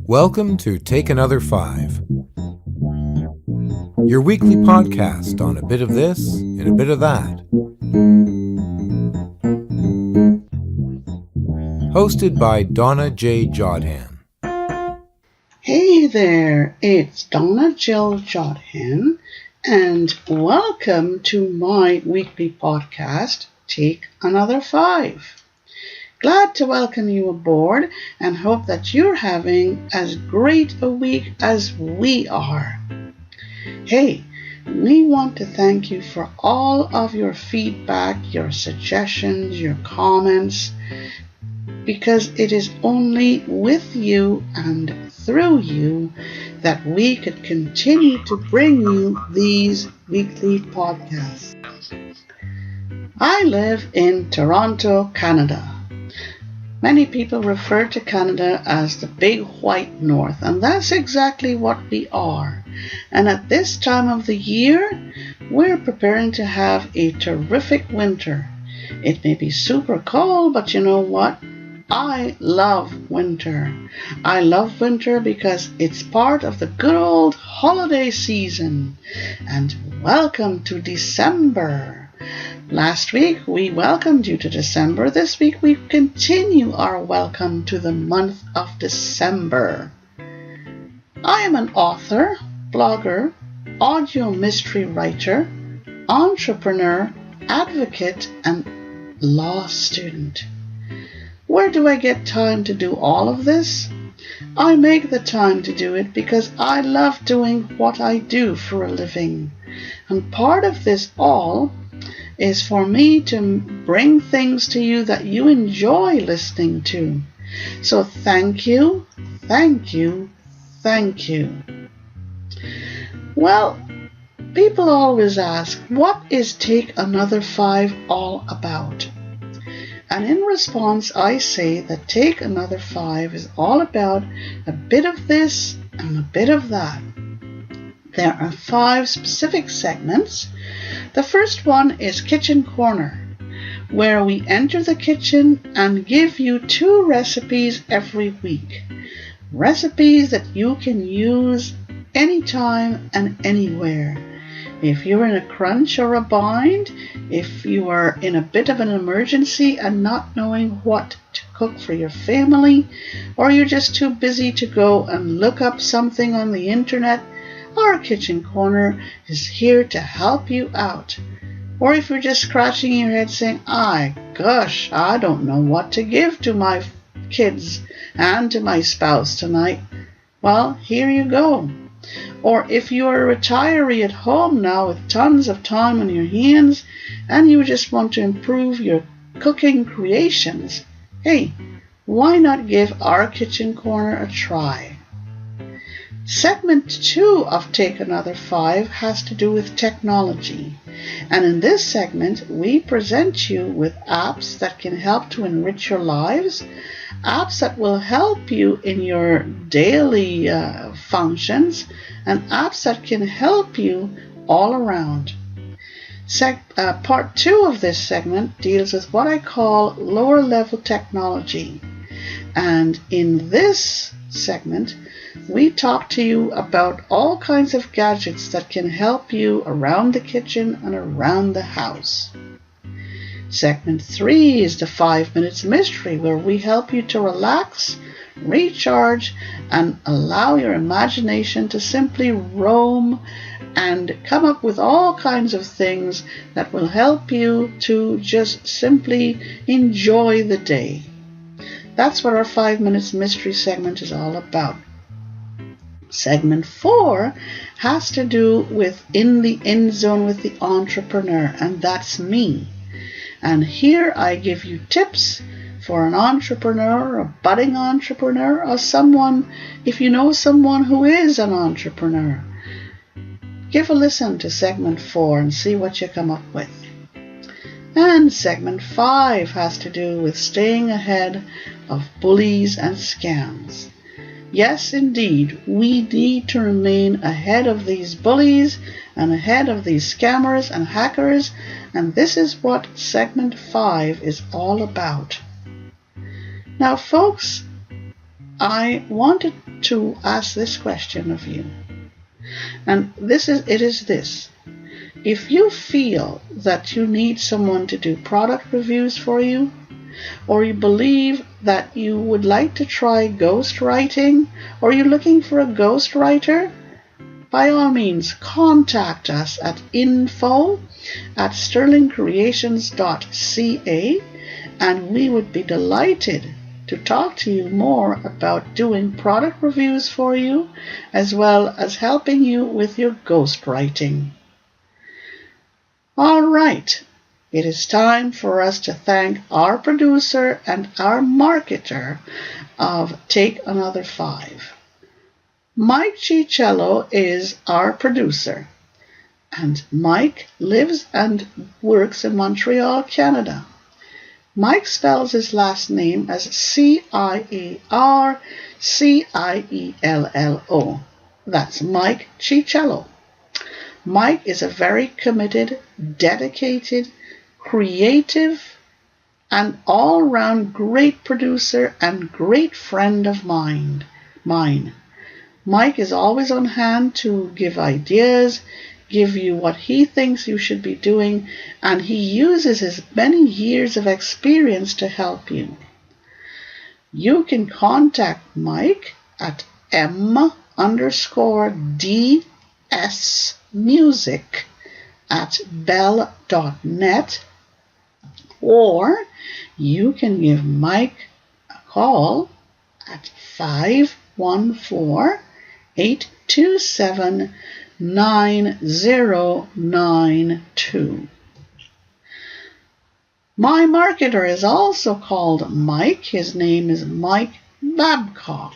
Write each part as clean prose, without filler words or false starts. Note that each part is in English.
Welcome to Take Another 5, your weekly podcast on a bit of this and a bit of that. Hosted by Donna Jodhan. Hey there, it's Donna Jodhan, and welcome to my weekly podcast, Take Another 5. Glad to welcome you aboard and hope that you're having as great a week as we are. Hey, we want to thank you for all of your feedback, your suggestions, your comments, because it is only with you and through you that we could continue to bring you these weekly podcasts. I live in Toronto, Canada. Many people refer to Canada as the Big White North, and that's exactly what we are. And at this time of the year, we're preparing to have a terrific winter. It may be super cold, but you know what? I love winter. I love winter because it's part of the good old holiday season. And welcome to December. Last week we welcomed you to December. This week we continue our welcome to the month of December. I am an author, blogger, audio mystery writer, entrepreneur, advocate, and law student. Where do I get time to do all of this? I make the time to do it because I love doing what I do for a living. And part of this all is for me to bring things to you that you enjoy listening to. So thank you, thank you, thank you. Well, people always ask, what is Take Another 5 all about? And in response, I say that Take Another 5 is all about a bit of this and a bit of that. There are 5 specific segments. The first one is Kitchen Corner, where we enter the kitchen and give you 2 recipes every week. Recipes that you can use anytime and anywhere. If you're in a crunch or a bind, if you are in a bit of an emergency and not knowing what to cook for your family, or you're just too busy to go and look up something on the internet, our Kitchen Corner is here to help you out. Or if you're just scratching your head saying, gosh, I don't know what to give to my kids and to my spouse tonight, well, here you go. Or if you are a retiree at home now with tons of time on your hands and you just want to improve your cooking creations, hey, why not give our Kitchen Corner a try? Segment 2 of Take Another 5 has to do with technology. And in this segment, we present you with apps that can help to enrich your lives, apps that will help you in your daily functions, and apps that can help you all around. Part 2 of this segment deals with what I call lower level technology. And in this segment, we talk to you about all kinds of gadgets that can help you around the kitchen and around the house. Segment 3 is the 5 Minutes Mystery, where we help you to relax, recharge, and allow your imagination to simply roam and come up with all kinds of things that will help you to just simply enjoy the day. That's what our 5 Minutes Mystery segment is all about. Segment 4 has to do with In the End Zone with the Entrepreneur, and that's me. And here I give you tips for an entrepreneur, a budding entrepreneur, or someone, if you know someone who is an entrepreneur. Give a listen to segment 4 and see what you come up with. And segment 5 has to do with staying ahead of bullies and scams. Yes, indeed, we need to remain ahead of these bullies and ahead of these scammers and hackers, and this is what segment 5 is all about. Now, folks, I wanted to ask this question of you. And it is this. If you feel that you need someone to do product reviews for you, or you believe that you would like to try ghostwriting, or you're looking for a ghostwriter, by all means contact us at info@sterlingcreations.ca, and we would be delighted to talk to you more about doing product reviews for you, as well as helping you with your ghostwriting. All right, it is time for us to thank our producer and our marketer of Take Another 5. Mike Cicello is our producer, and Mike lives and works in Montreal, Canada. Mike spells his last name as Ciarciello. That's Mike Cicello. Mike is a very committed, dedicated, creative, and all-round great producer and great friend of mine. Mike is always on hand to give ideas, give you what he thinks you should be doing, and he uses his many years of experience to help you. You can contact Mike at m_dsmusic@bell.net, or you can give Mike a call at 514-827-9092. My marketer is also called Mike. His name is Mike Babcock.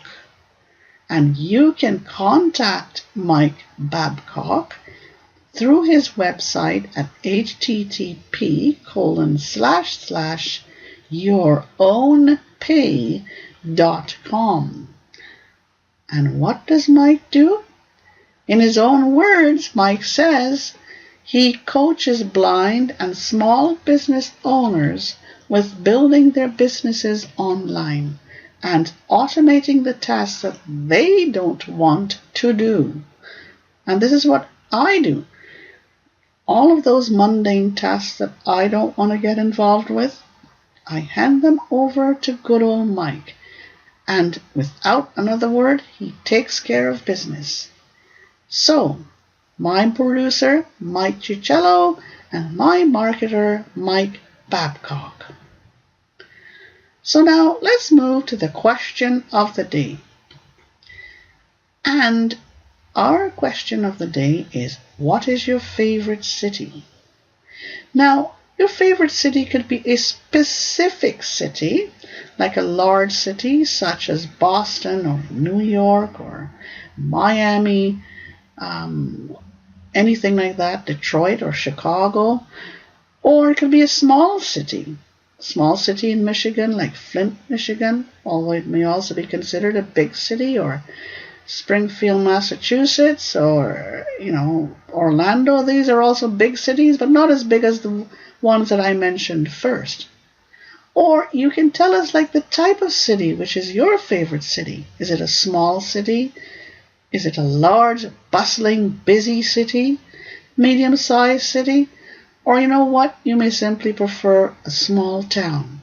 And you can contact Mike Babcock through his website at http://yourownpay.com. And what does Mike do? In his own words, Mike says he coaches blind and small business owners with building their businesses online and automating the tasks that they don't want to do. And this is what I do. All of those mundane tasks that I don't want to get involved with, I hand them over to good old Mike. And without another word, he takes care of business. So, my producer, Mike Cicello, and my marketer, Mike Babcock. So now let's move to the question of the day. And our question of the day is, what is your favorite city? Now, your favorite city could be a specific city, like a large city such as Boston or New York or Miami, anything like that, Detroit or Chicago. Or it could be a small city in Michigan, like Flint, Michigan, although it may also be considered a big city, or Springfield, Massachusetts, or, Orlando. These are also big cities, but not as big as the ones that I mentioned first. Or you can tell us like the type of city, which is your favorite city. Is it a small city? Is it a large, bustling, busy city? Medium-sized city? Or you know what? You may simply prefer a small town.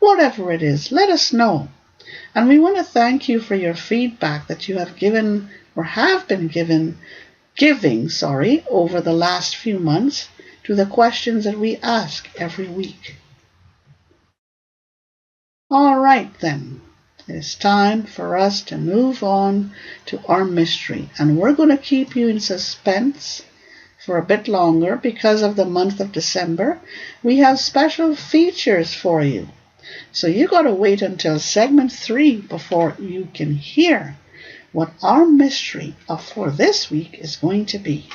Whatever it is, let us know. And we want to thank you for your feedback that you have given or have been giving over the last few months to the questions that we ask every week. All right then. It's time for us to move on to our mystery. And we're going to keep you in suspense for a bit longer because of the month of December. We have special features for you. So you got to wait until segment 3 before you can hear what our mystery for this week is going to be.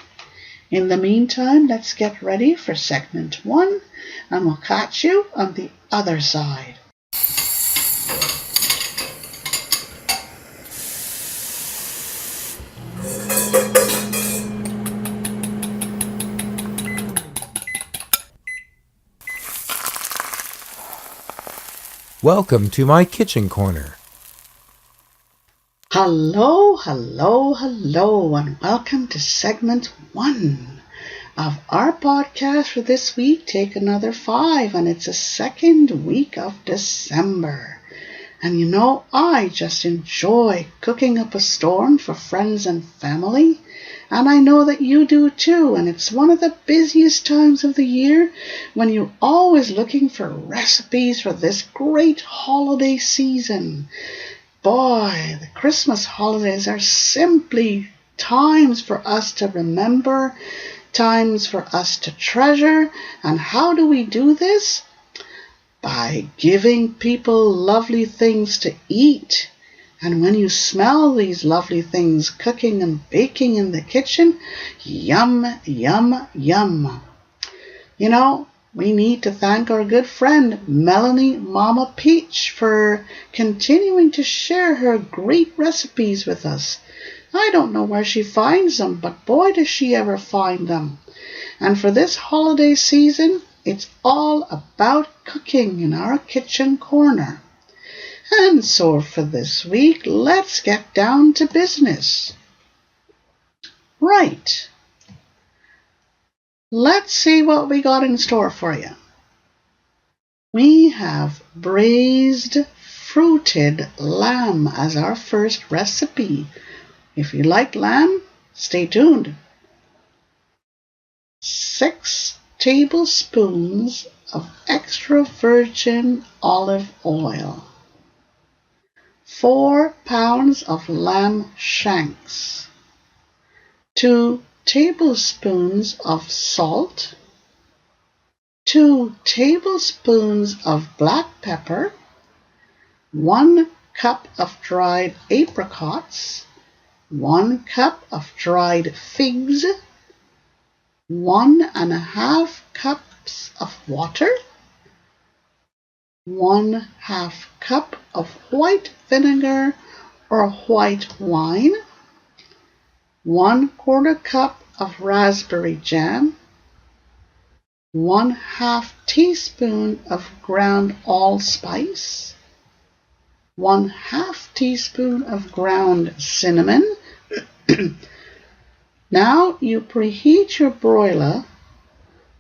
In the meantime, let's get ready for segment 1, and we'll catch you on the other side. Welcome to my kitchen corner. Hello, and welcome to segment 1 of our podcast for this week, Take Another 5, and it's the second week of December. And you know, I just enjoy cooking up a storm for friends and family, and I know that you do too, and it's one of the busiest times of the year when you're always looking for recipes for this great holiday season. Boy, the Christmas holidays are simply times for us to remember, times for us to treasure. And how do we do this? By giving people lovely things to eat. And when you smell these lovely things cooking and baking in the kitchen, yum, yum, yum. You know, we need to thank our good friend Melanie Mama Peach for continuing to share her great recipes with us. I don't know where she finds them, but boy does she ever find them. And for this holiday season, it's all about cooking in our kitchen corner. And so for this week, let's get down to business. Right. Let's see what we got in store for you. We have braised fruited lamb as our first recipe. If you like lamb, stay tuned. 6 tablespoons of extra virgin olive oil. 4 pounds of lamb shanks. 2 tablespoons of salt. 2 tablespoons of black pepper. 1 cup of dried apricots. 1 cup of dried figs. 1½ cups of water. 1/2 cup of white vinegar or white wine. 1/4 cup of raspberry jam. 1/2 teaspoon of ground allspice. 1/2 teaspoon of ground cinnamon. Now you preheat your broiler,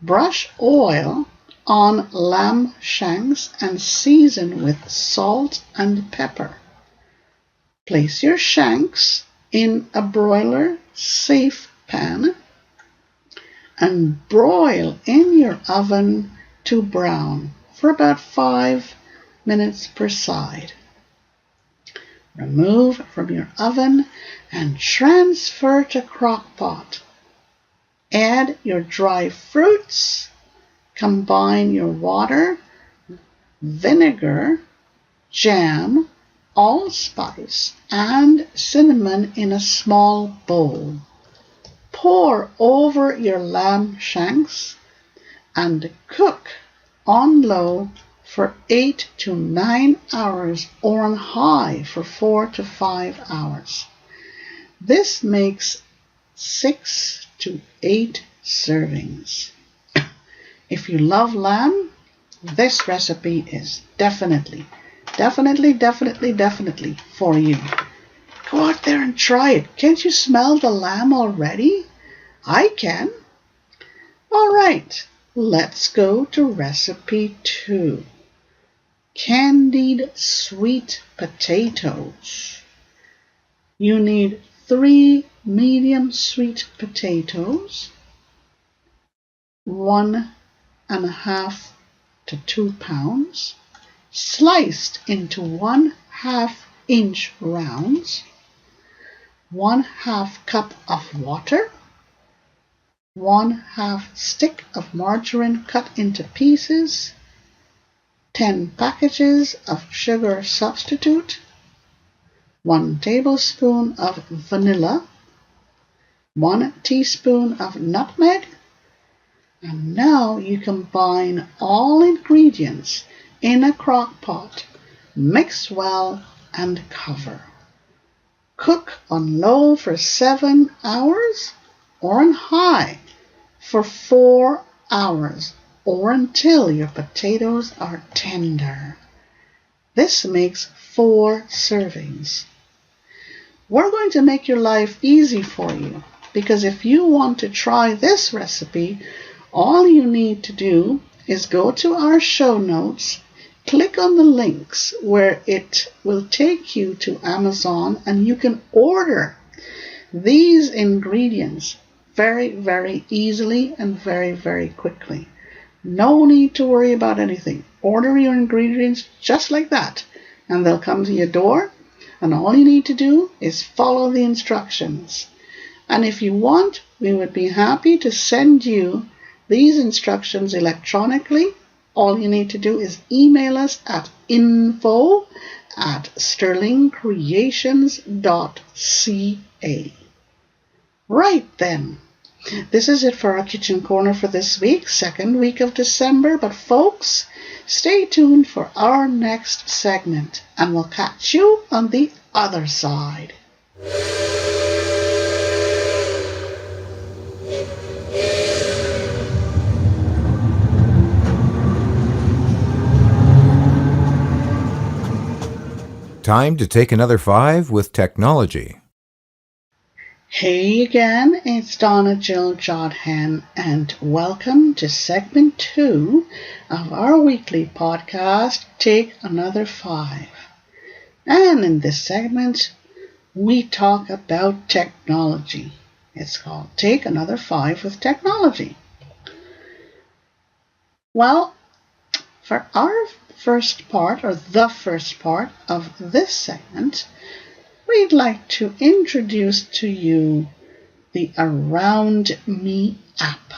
brush oil on lamb shanks and season with salt and pepper. Place your shanks in a broiler safe pan and broil in your oven to brown for about 5 minutes per side. Remove from your oven and transfer to crock pot. Add your dry fruits. Combine your water, vinegar, jam, allspice, and cinnamon in a small bowl. Pour over your lamb shanks and cook on low for 8 to 9 hours or on high for 4 to 5 hours. This makes 6 to 8 servings. If you love lamb, this recipe is definitely for you. Go out there and try it. Can't you smell the lamb already? I can. All right, let's go to recipe 2. Candied sweet potatoes. You need 3 medium sweet potatoes, 1½ to 2 pounds, sliced into 1/2 inch rounds, 1/2 cup of water, 1/2 stick of margarine cut into pieces, 10 packages of sugar substitute, 1 tablespoon of vanilla, 1 teaspoon of nutmeg. And now you combine all ingredients in a crock pot, mix well and cover. Cook on low for 7 hours or on high for 4 hours or until your potatoes are tender. This makes 4 servings. We're going to make your life easy for you, because if you want to try this recipe, all you need to do is go to our show notes, click on the links where it will take you to Amazon, and you can order these ingredients very, very easily and very, very quickly. No need to worry about anything. Order your ingredients just like that, and they'll come to your door, and all you need to do is follow the instructions. And if you want, we would be happy to send you these instructions electronically. All you need to do is email us at info@sterlingcreations.ca. Right then. This is it for our kitchen corner for this week, second week of December. But folks, stay tuned for our next segment, and we'll catch you on the other side. Time to take another 5 with technology. Hey again, it's Donna Jodhan, and welcome to segment 2 of our weekly podcast, Take Another 5. And in this segment, we talk about technology. It's called Take Another 5 with Technology. Well, for our first part, or the first part of this segment, we'd like to introduce to you the Around Me app.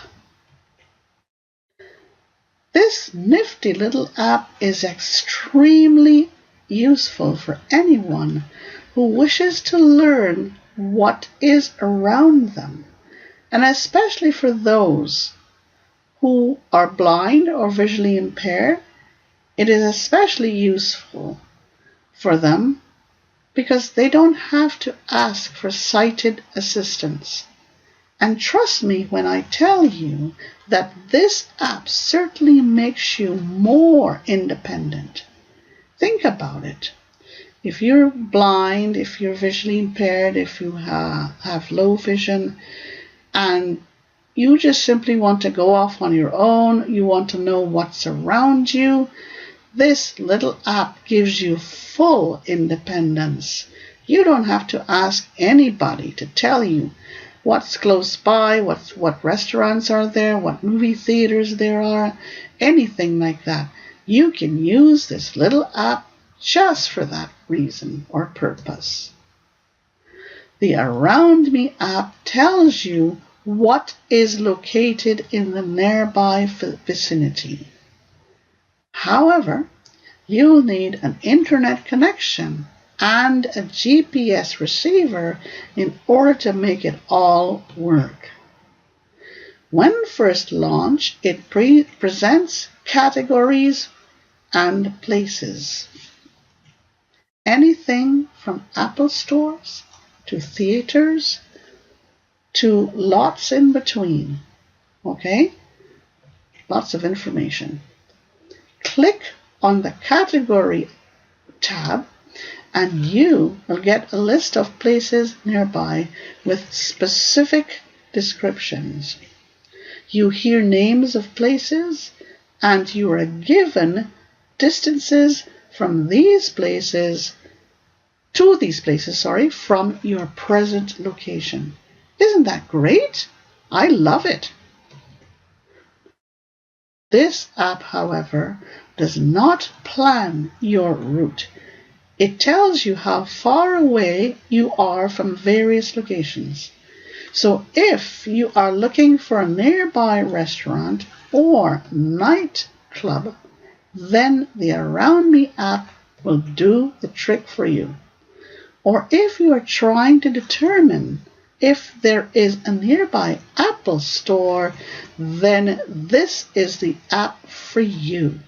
This nifty little app is extremely useful for anyone who wishes to learn what is around them, and especially for those who are blind or visually impaired. It is especially useful for them because they don't have to ask for sighted assistance. And trust me when I tell you that this app certainly makes you more independent. Think about it. If you're blind, if you're visually impaired, if you have low vision, and you just simply want to go off on your own, you want to know what's around you, this little app gives you full independence. You don't have to ask anybody to tell you what's close by, what restaurants are there, what movie theaters there are, anything like that. You can use this little app just for that reason or purpose. The Around Me app tells you what is located in the nearby vicinity. However, you'll need an internet connection and a GPS receiver in order to make it all work. When first launched, it presents categories and places. Anything from Apple stores to theaters to lots in between. Okay? Lots of information. Click on the category tab and you will get a list of places nearby with specific descriptions. You hear names of places and you are given distances from these places from your present location. Isn't that great? I love it. This app, however, does not plan your route. It tells you how far away you are from various locations. So if you are looking for a nearby restaurant or nightclub, then the Around Me app will do the trick for you. Or if you are trying to determine if there is a nearby Apple store, then this is the app for you.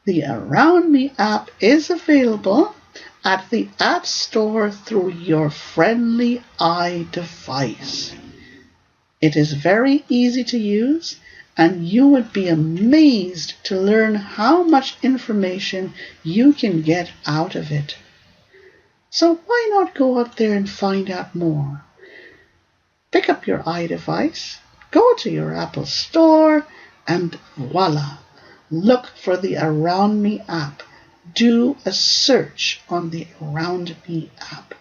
The Around Me app is available at the App Store through your friendly iDevice. It is very easy to use and you would be amazed to learn how much information you can get out of it. So why not go out there and find out more? Pick up your iDevice, go to your Apple Store, and voila, look for the Around Me app. Do a search on the Around Me app.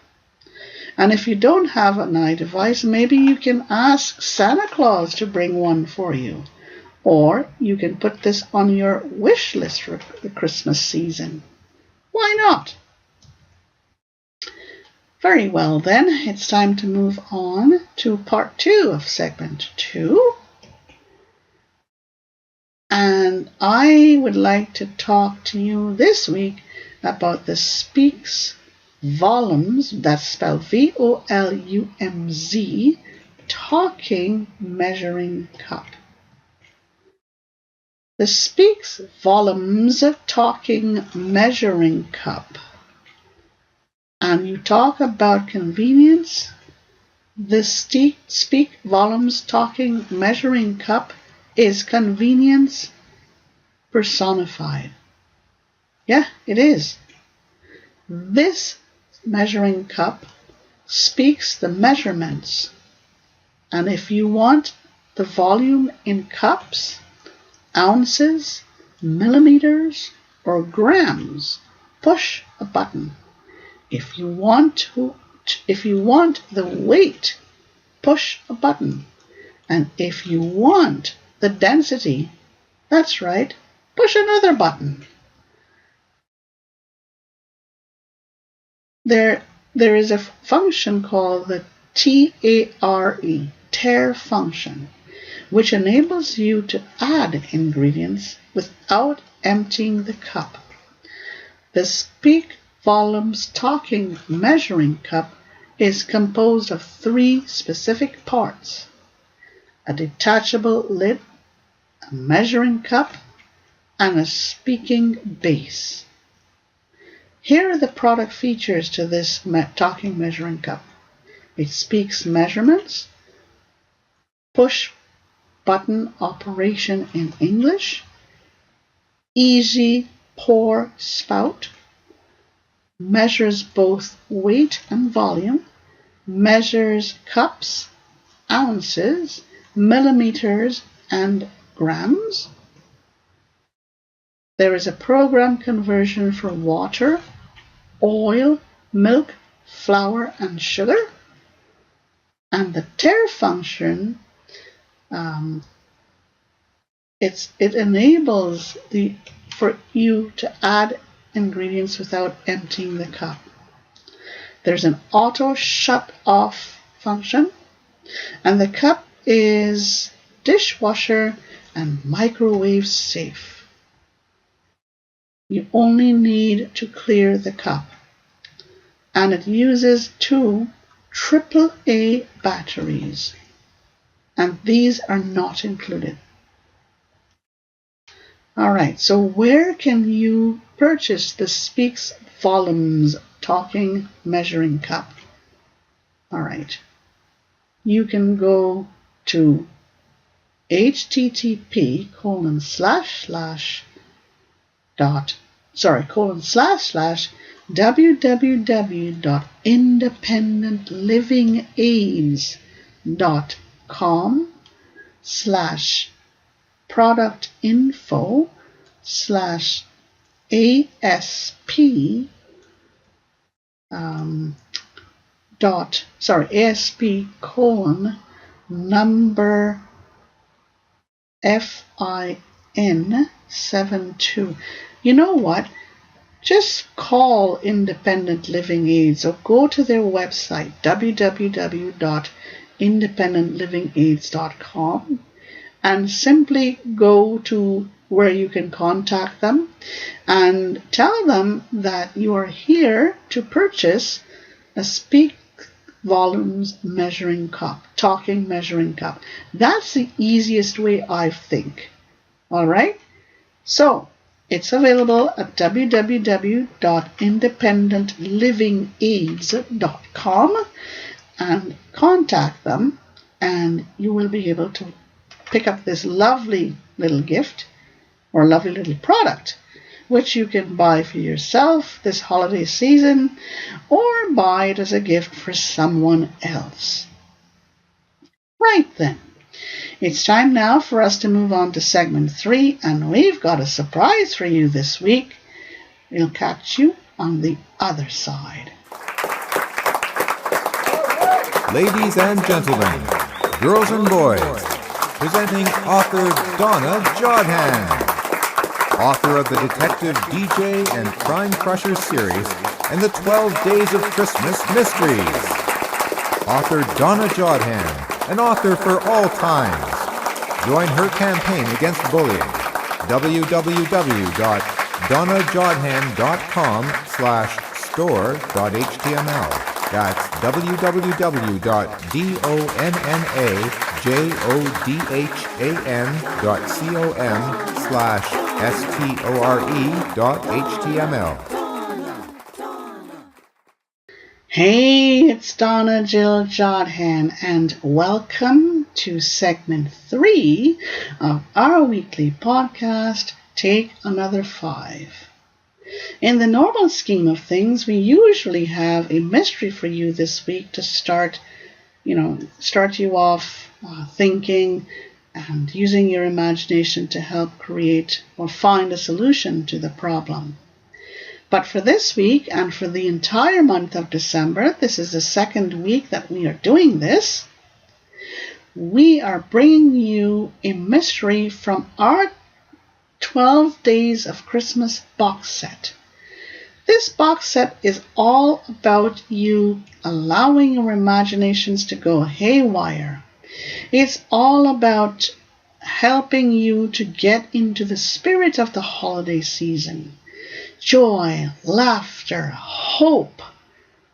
And if you don't have an iDevice, maybe you can ask Santa Claus to bring one for you. Or you can put this on your wish list for the Christmas season. Why not? Very well then, it's time to move on to part 2 of segment 2. And I would like to talk to you this week about the Speaks Volumes, that's spelled VOLUMZ, talking measuring cup. The Speaks Volumes talking measuring cup. And you talk about convenience. The Speak Volumes talking measuring cup is convenience personified. Yeah, it is. This measuring cup speaks the measurements. And if you want the volume in cups, ounces, millimeters, or grams, push a button. If you want the weight, push a button. And if you want the density, that's right, push another button. There is a function called the tare function, which enables you to add ingredients without emptying the cup. The Speak Volumes talking measuring cup is composed of 3 specific parts: a detachable lid, a measuring cup, and a speaking base. Here are the product features to this talking measuring cup. It speaks measurements, push button operation in English, easy pour spout, measures both weight and volume, measures cups, ounces, millimeters, and grams. There is a program conversion for water, oil, milk, flour, and sugar. And the tare function, it enables for you to add ingredients without emptying the cup. There's an auto shut off function, and the cup is dishwasher and microwave safe. You only need to clear the cup, and it uses 2 AAA batteries, and these are not included. Alright, so where can you purchase the Speaks Volumes talking measuring cup? Alright, you can go to www.independentlivingaid.com/product-info/ASP ASP number FIN72. You know what? Just call Independent Living Aids or go to their website, www.independentlivingaid.com, and simply go to where you can contact them and tell them that you are here to purchase a Speak Volumes measuring cup, talking measuring cup. That's the easiest way, I think. Alright? So, it's available at www.independentlivingaid.com, and contact them and you will be able to pick up this lovely little gift or lovely little product, which you can buy for yourself this holiday season or buy it as a gift for someone else. Right then, it's time now for us to move on to segment 3, and we've got a surprise for you this week. We'll catch you on the other side. Ladies and gentlemen, girls and boys, presenting author Donna Jodhan, author of the Detective DJ and Crime Crusher series and the 12 Days of Christmas Mysteries. Author Donna Jodhan, an author for all times. Join her campaign against bullying. www.donnajodhan.com/store.html. That's www.donnajodhan.com/store.html. Hey, it's Donna Jodhan, and welcome to segment 3 of our weekly podcast, Take Another 5. In the normal scheme of things, we usually have a mystery for you this week to start you off thinking and using your imagination to help create or find a solution to the problem. But for this week and for the entire month of December, this is the second week that we are doing this, we are bringing you a mystery from our 12 Days of Christmas box set. This box set is all about you allowing your imaginations to go haywire. It's all about helping you to get into the spirit of the holiday season. Joy, laughter, hope,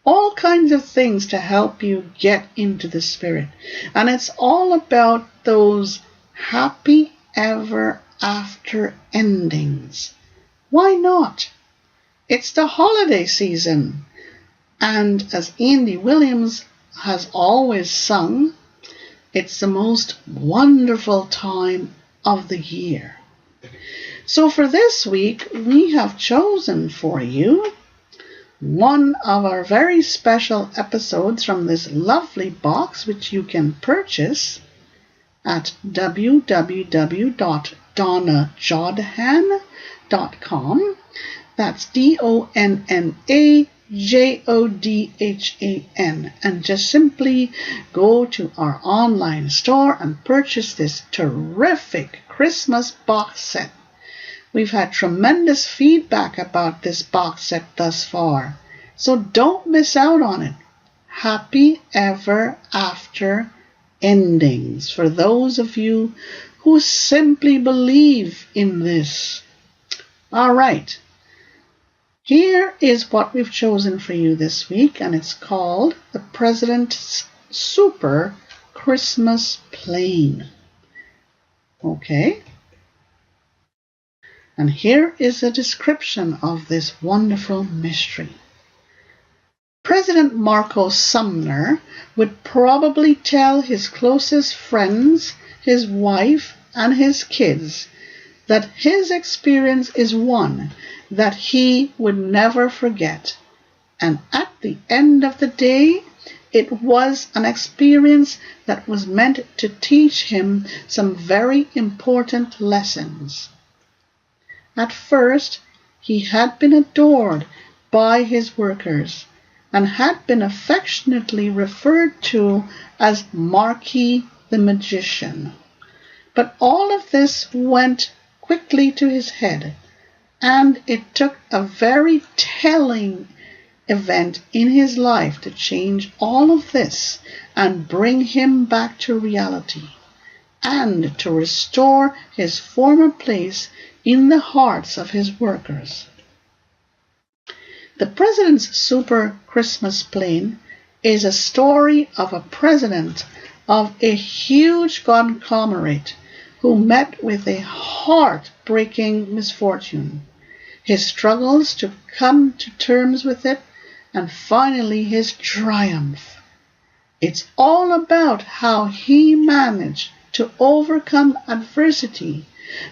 all kinds of things to help you get into the spirit. And it's all about those happy ever after endings. Why not? It's the holiday season. And as Andy Williams has always sung, it's the most wonderful time of the year. So for this week, we have chosen for you one of our very special episodes from this lovely box, which you can purchase at www.donnajodhan.com. That's DONNAJODHAN. And just simply go to our online store and purchase this terrific Christmas box set. We've had tremendous feedback about this box set thus far, so don't miss out on it. Happy ever after endings for those of you who simply believe in this. All right, here is what we've chosen for you this week, and it's called The President's Super Christmas Plane. Okay. And here is a description of this wonderful mystery. President Marco Sumner would probably tell his closest friends, his wife, and his kids that his experience is one that he would never forget. And at the end of the day, it was an experience that was meant to teach him some very important lessons. At first, he had been adored by his workers and had been affectionately referred to as Marky the Magician. But all of this went quickly to his head, and it took a very telling event in his life to change all of this and bring him back to reality and to restore his former place in the hearts of his workers. The President's Super Christmas Plane is a story of a president of a huge conglomerate who met with a heart-breaking misfortune, his struggles to come to terms with it, and finally his triumph. It's all about how he managed to overcome adversity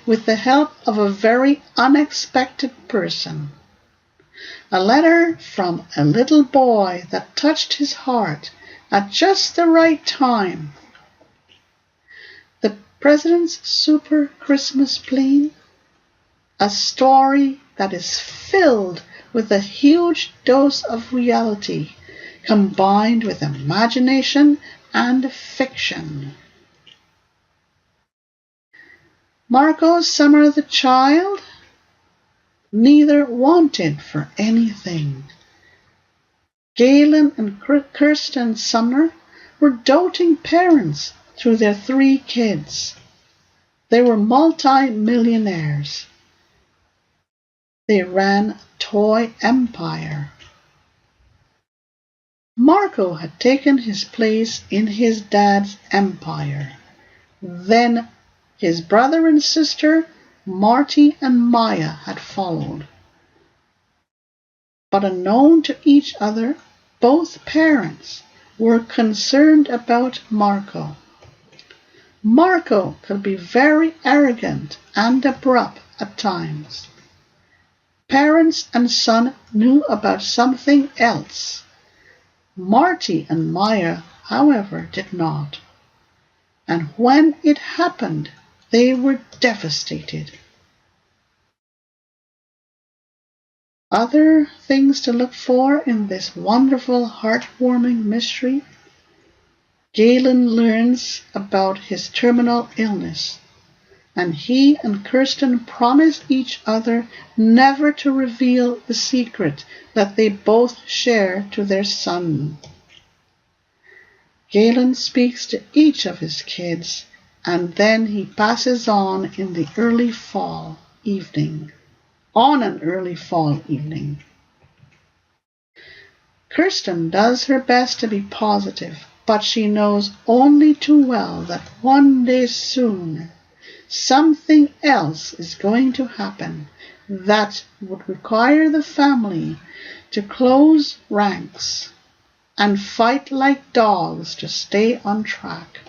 with the help of a very unexpected person. A letter from a little boy that touched his heart at just the right time. The President's Super Christmas Plane. A story that is filled with a huge dose of reality combined with imagination and fiction. Marco's Summer the child neither wanted for anything. Galen and Kirsten Sumner were doting parents through their 3 kids. They were multi-millionaires. They ran a toy empire. Marco had taken his place in his dad's empire. Then his brother and sister, Marty and Maya, had followed. But unknown to each other, both parents were concerned about Marco. Marco could be very arrogant and abrupt at times. Parents and son knew about something else. Marty and Maya, however, did not. And when it happened, they were devastated. Other things to look for in this wonderful, heartwarming mystery. Galen learns about his terminal illness, and he and Kirsten promise each other never to reveal the secret that they both share to their son. Galen speaks to each of his kids, and then he passes on in the early fall evening. On an early fall evening. Kirsten does her best to be positive, but she knows only too well that one day soon something else is going to happen that would require the family to close ranks and fight like dogs to stay on track.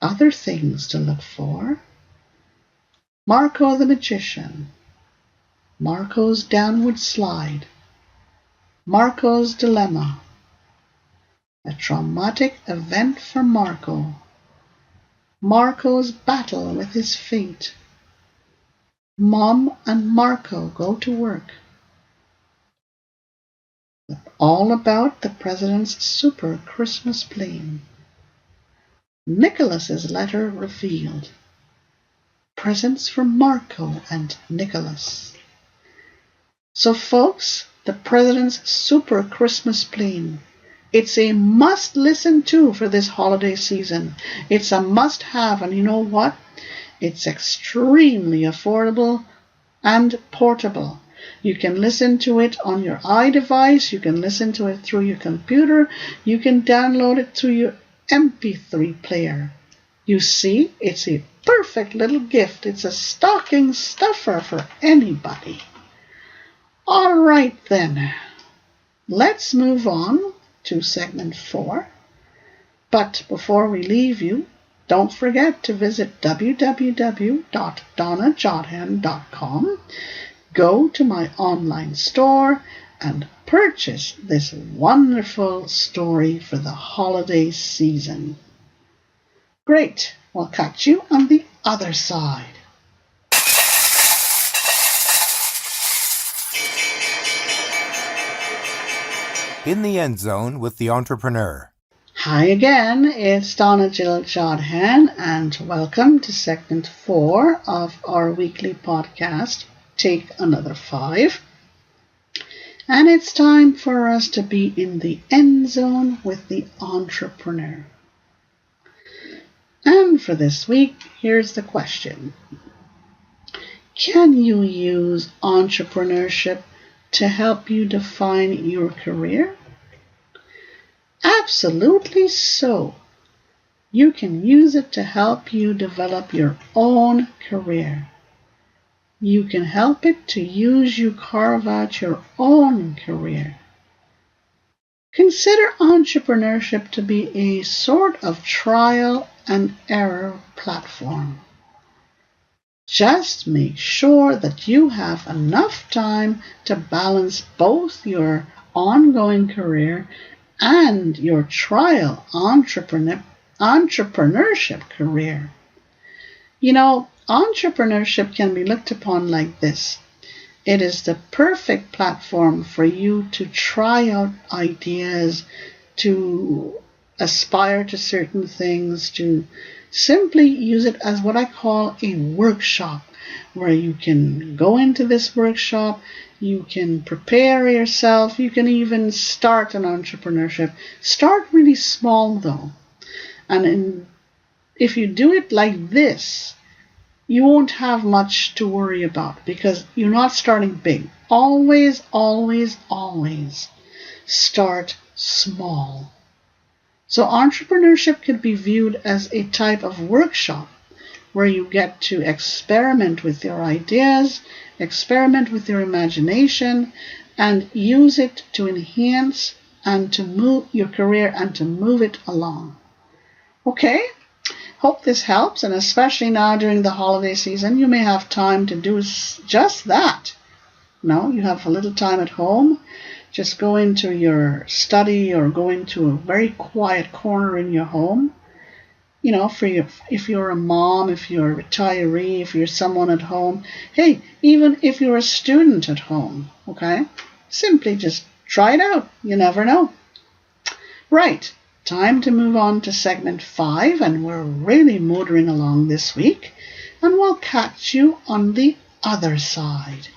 Other things to look for. Marco the Magician. Marco's Downward Slide. Marco's Dilemma. A traumatic event for Marco. Marco's battle with his fate. Mom and Marco go to work. All about the President's Super Christmas Plane. Nicholas's letter revealed. Presents for Marco and Nicholas. So folks, the President's Super Christmas Plane. It's a must listen to for this holiday season. It's a must have, and you know what? It's extremely affordable and portable. You can listen to it on your iDevice, you can listen to it through your computer, you can download it through your MP3 player. You see, it's a perfect little gift. It's a stocking stuffer for anybody. All right then, let's move on to segment 4. But before we leave you, don't forget to visit www.donnajodhan.com. Go to my online store and purchase this wonderful story for the holiday season. Great, we'll catch you on the other side. In the End Zone with the Entrepreneur. Hi again, it's Donna Jodhan, and welcome to segment 4 of our weekly podcast, Take Another 5. And it's time for us to be in the end zone with the entrepreneur. And for this week, here's the question. Can you use entrepreneurship to help you define your career? Absolutely so. You can use it to help you develop your own career. You can help it to use you carve out your own career. Consider entrepreneurship to be a sort of trial and error platform. Just make sure that you have enough time to balance both your ongoing career and your trial entrepreneurship career. You know, entrepreneurship can be looked upon like this. It is the perfect platform for you to try out ideas, to aspire to certain things, to simply use it as what I call a workshop, where you can go into this workshop, you can prepare yourself, you can even start an entrepreneurship. Start really small though. And if you do it like this, you won't have much to worry about because you're not starting big. Always, always, always start small. So entrepreneurship could be viewed as a type of workshop where you get to experiment with your ideas, experiment with your imagination, and use it to enhance and to move your career and to move it along. Okay? Hope this helps, and especially now during the holiday season, you may have time to do just that. No, you have a little time at home. Just go into your study or go into a very quiet corner in your home. You know, if you're a mom, if you're a retiree, if you're someone at home, hey, even if you're a student at home, okay? Simply just try it out. You never know. Right, time to move on to segment 5, and we're really motoring along this week, and we'll catch you on the other side.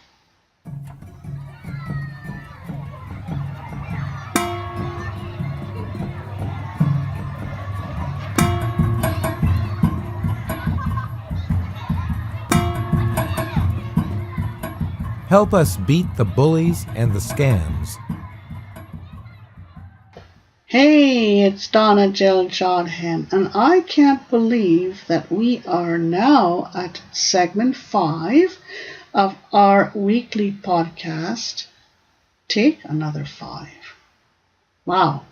Help us beat the bullies and the scams. Hey, it's Donna Jodhan, and I can't believe that we are now at segment 5 of our weekly podcast, Take Another 5. Wow.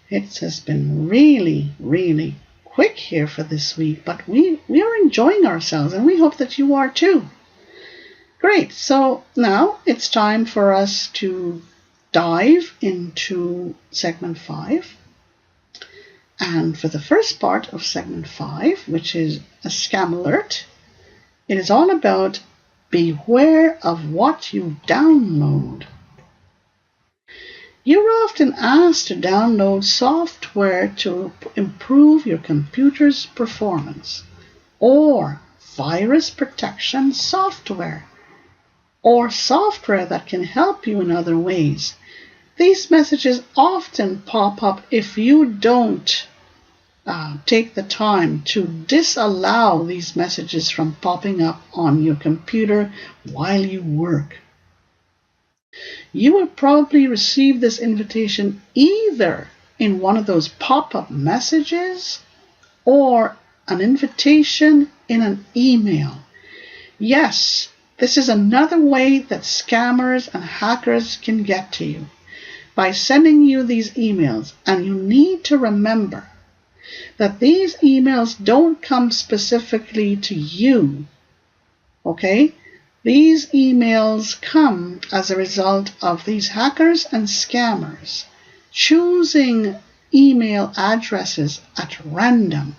It has been really, really quick here for this week, but we are enjoying ourselves, and we hope that you are too. Great, so now it's time for us to dive into segment 5. And for the first part of segment 5, which is a scam alert, it is all about beware of what you download. You're often asked to download software to improve your computer's performance, or virus protection software, or software that can help you in other ways. These messages often pop up if you don't take the time to disallow these messages from popping up on your computer while you work. You will probably receive this invitation either in one of those pop-up messages or an invitation in an email. Yes, this is another way that scammers and hackers can get to you, by sending you these emails. And you need to remember that these emails don't come specifically to you, okay? These emails come as a result of these hackers and scammers choosing email addresses at random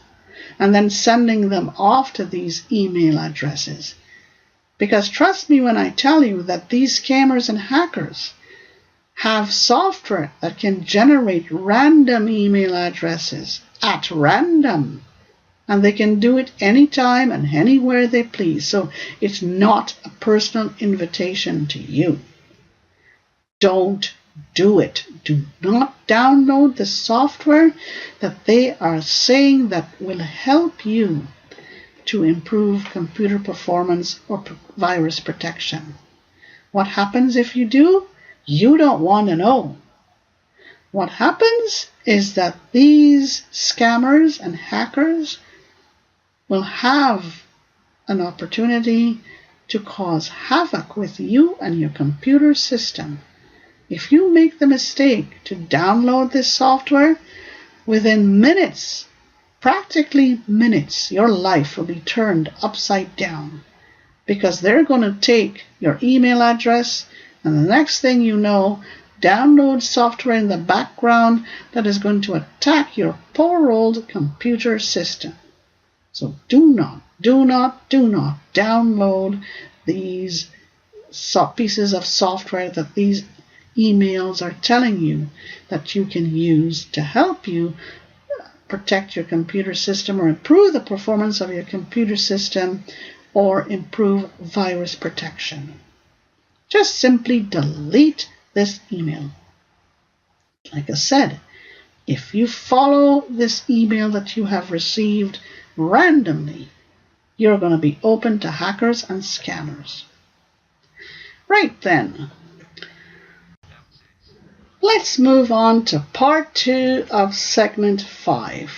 and then sending them off to these email addresses. Because trust me when I tell you that these scammers and hackers have software that can generate random email addresses at random. And they can do it anytime and anywhere they please. So it's not a personal invitation to you. Don't do it. Do not download the software that they are saying that will help you to improve computer performance or virus protection. What happens if you do? You don't want to know. What happens is that these scammers and hackers will have an opportunity to cause havoc with you and your computer system. If you make the mistake to download this software, within minutes practically minutes, your life will be turned upside down, because they're going to take your email address, and the next thing you know, download software in the background that is going to attack your poor old computer system. So do not download these pieces of software that these emails are telling you that you can use to help you protect your computer system or improve the performance of your computer system or improve virus protection. Just simply delete this email. Like I said, if you follow this email that you have received randomly, you're going to be open to hackers and scammers. Right then, let's move on to part 2 of segment 5.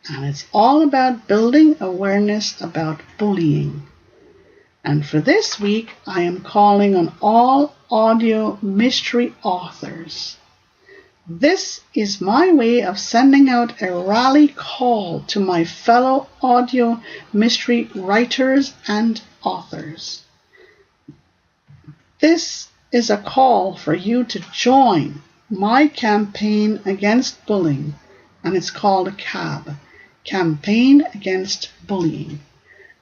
And it's all about building awareness about bullying. And for this week, I am calling on all audio mystery authors. This is my way of sending out a rally call to my fellow audio mystery writers and authors. This is a call for you to join my campaign against bullying, and it's called CAB, Campaign Against Bullying.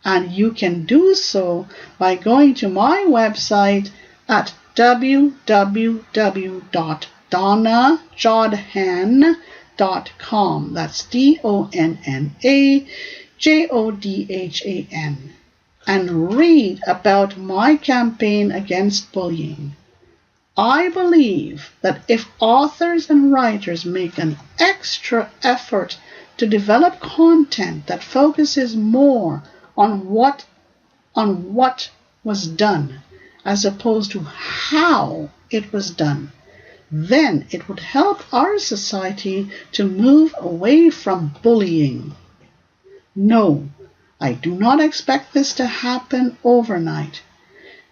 And you can do so by going to my website at www.donnajodhan.com. That's DONNAJODHAN. And read about my campaign against bullying. I believe that if authors and writers make an extra effort to develop content that focuses more on what was done as opposed to how it was done, then it would help our society to move away from bullying. No, I do not expect this to happen overnight.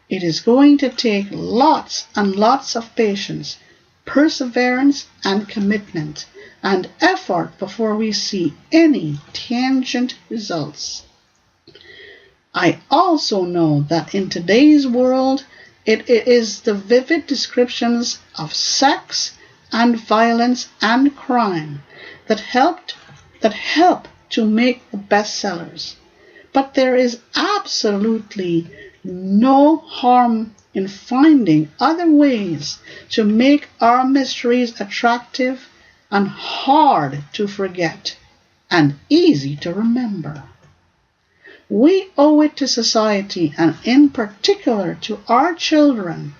It is going to take lots and lots of patience, perseverance and commitment, and effort before we see any tangent results. I also know that in today's world, it is the vivid descriptions of sex and violence and crime that help to make the bestsellers. But there is absolutely no harm in finding other ways to make our mysteries attractive and hard to forget and easy to remember. We owe it to society, and in particular to our children,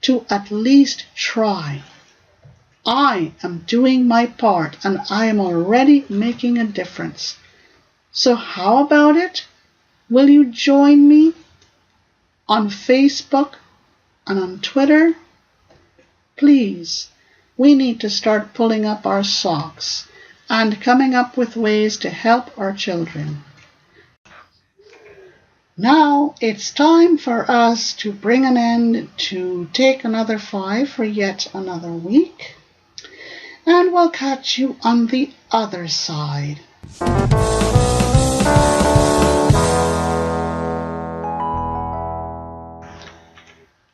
to at least try. I am doing my part, and I am already making a difference. So how about it? Will you join me on Facebook and on Twitter? Please, we need to start pulling up our socks and coming up with ways to help our children. Now it's time for us to bring an end to Take Another 5 for yet another week. And we'll catch you on the other side.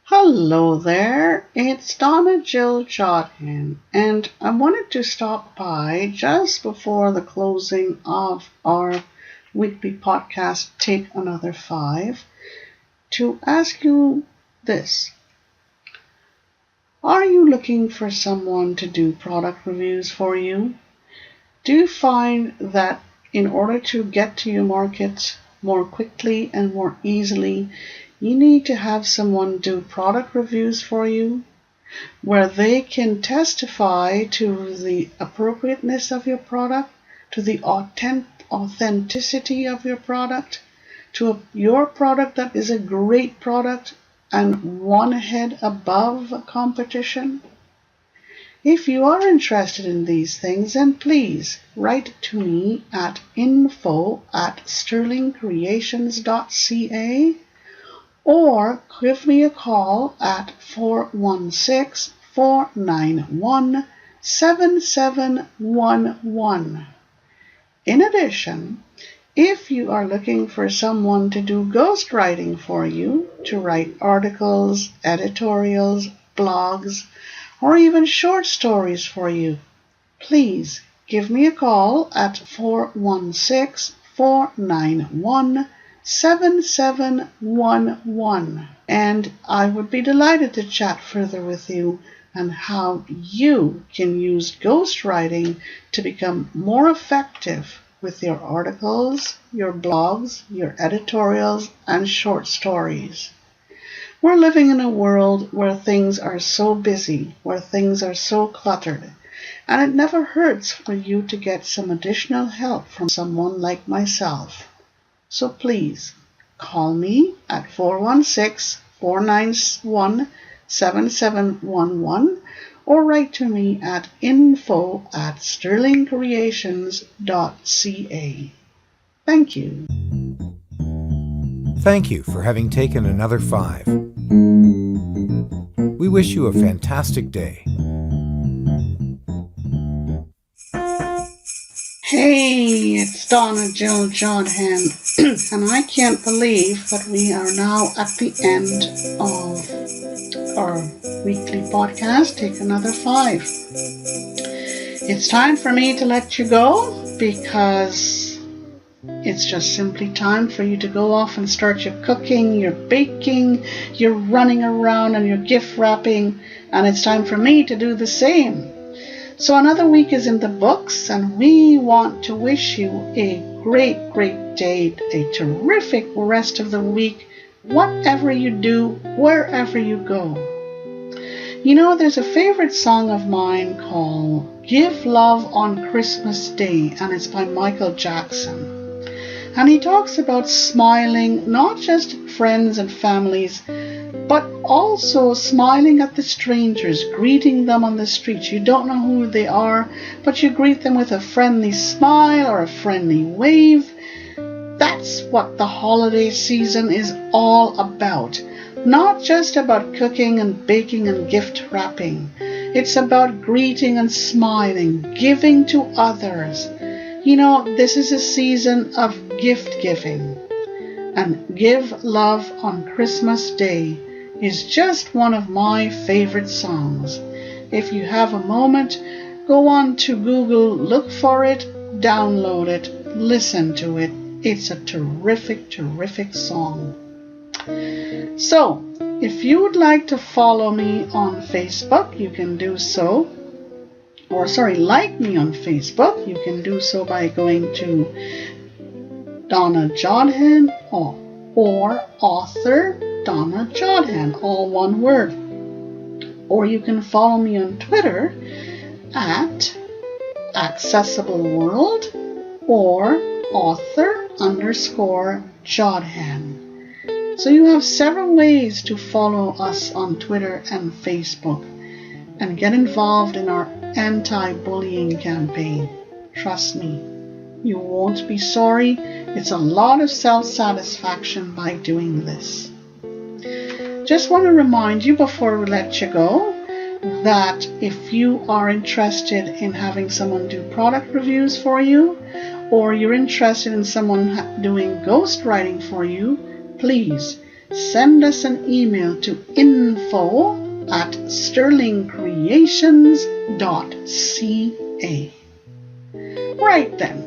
Hello there, it's Donna Jodhan, and I wanted to stop by just before the closing of our weekly podcast, Take Another 5, to ask you this. Are you looking for someone to do product reviews for you? Do you find that in order to get to your market more quickly and more easily, you need to have someone do product reviews for you, where they can testify to the appropriateness of your product, to the authenticity of your product, to your product that is a great product and one head above competition? If you are interested in these things, then please write to me at info@sterlingcreations.ca or give me a call at 416-491-7711. In addition, if you are looking for someone to do ghostwriting for you, to write articles, editorials, blogs, or even short stories for you, please give me a call at 416-491-7711, and I would be delighted to chat further with you on how you can use ghostwriting to become more effective with your articles, your blogs, your editorials, and short stories. We're living in a world where things are so busy, where things are so cluttered, and it never hurts for you to get some additional help from someone like myself. So please call me at 416-491-7711 or write to me at info@sterlingcreations.ca. Thank you. Thank you for having taken another 5. We wish you a fantastic day. Hey, it's Donna Jodhan, and I can't believe that we are now at the end of our weekly podcast, Take Another 5. It's time for me to let you go because it's just simply time for you to go off and start your cooking, your baking, your running around and your gift wrapping, and it's time for me to do the same. So another week is in the books, and we want to wish you a great day, a terrific rest of the week, whatever you do, wherever you go. You know, there's a favorite song of mine called Give Love on Christmas Day, and it's by Michael Jackson. And he talks about smiling, not just at friends and families, but also smiling at the strangers, greeting them on the streets. You don't know who they are, but you greet them with a friendly smile or a friendly wave. That's what the holiday season is all about. Not just about cooking and baking and gift wrapping. It's about greeting and smiling, giving to others. You know, this is a season of gift giving. And Give Love on Christmas Day is just one of my favorite songs. If you have a moment, go on to Google, look for it, download it, listen to it. It's a terrific song. So, if you would like to follow me on Facebook, you can do so. Like me on Facebook, you can do so by going to Donna Jodhan or author Donna Jodhan, all one word. Or you can follow me on Twitter at accessibleworld or author_Jodhan. So you have several ways to follow us on Twitter and Facebook and get involved in our anti-bullying campaign. Trust me, you won't be sorry. It's a lot of self-satisfaction by doing this. Just want to remind you before we let you go that if you are interested in having someone do product reviews for you, or you're interested in someone doing ghostwriting for you, please send us an email to info@sterlingcreations.ca. Right then.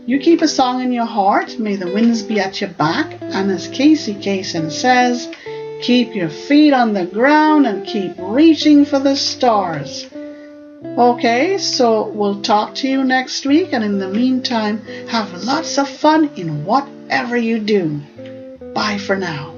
You keep a song in your heart, may the winds be at your back, and as Casey Kasem says, keep your feet on the ground and keep reaching for the stars. Okay, so we'll talk to you next week, and in the meantime, have lots of fun in whatever you do. Bye for now.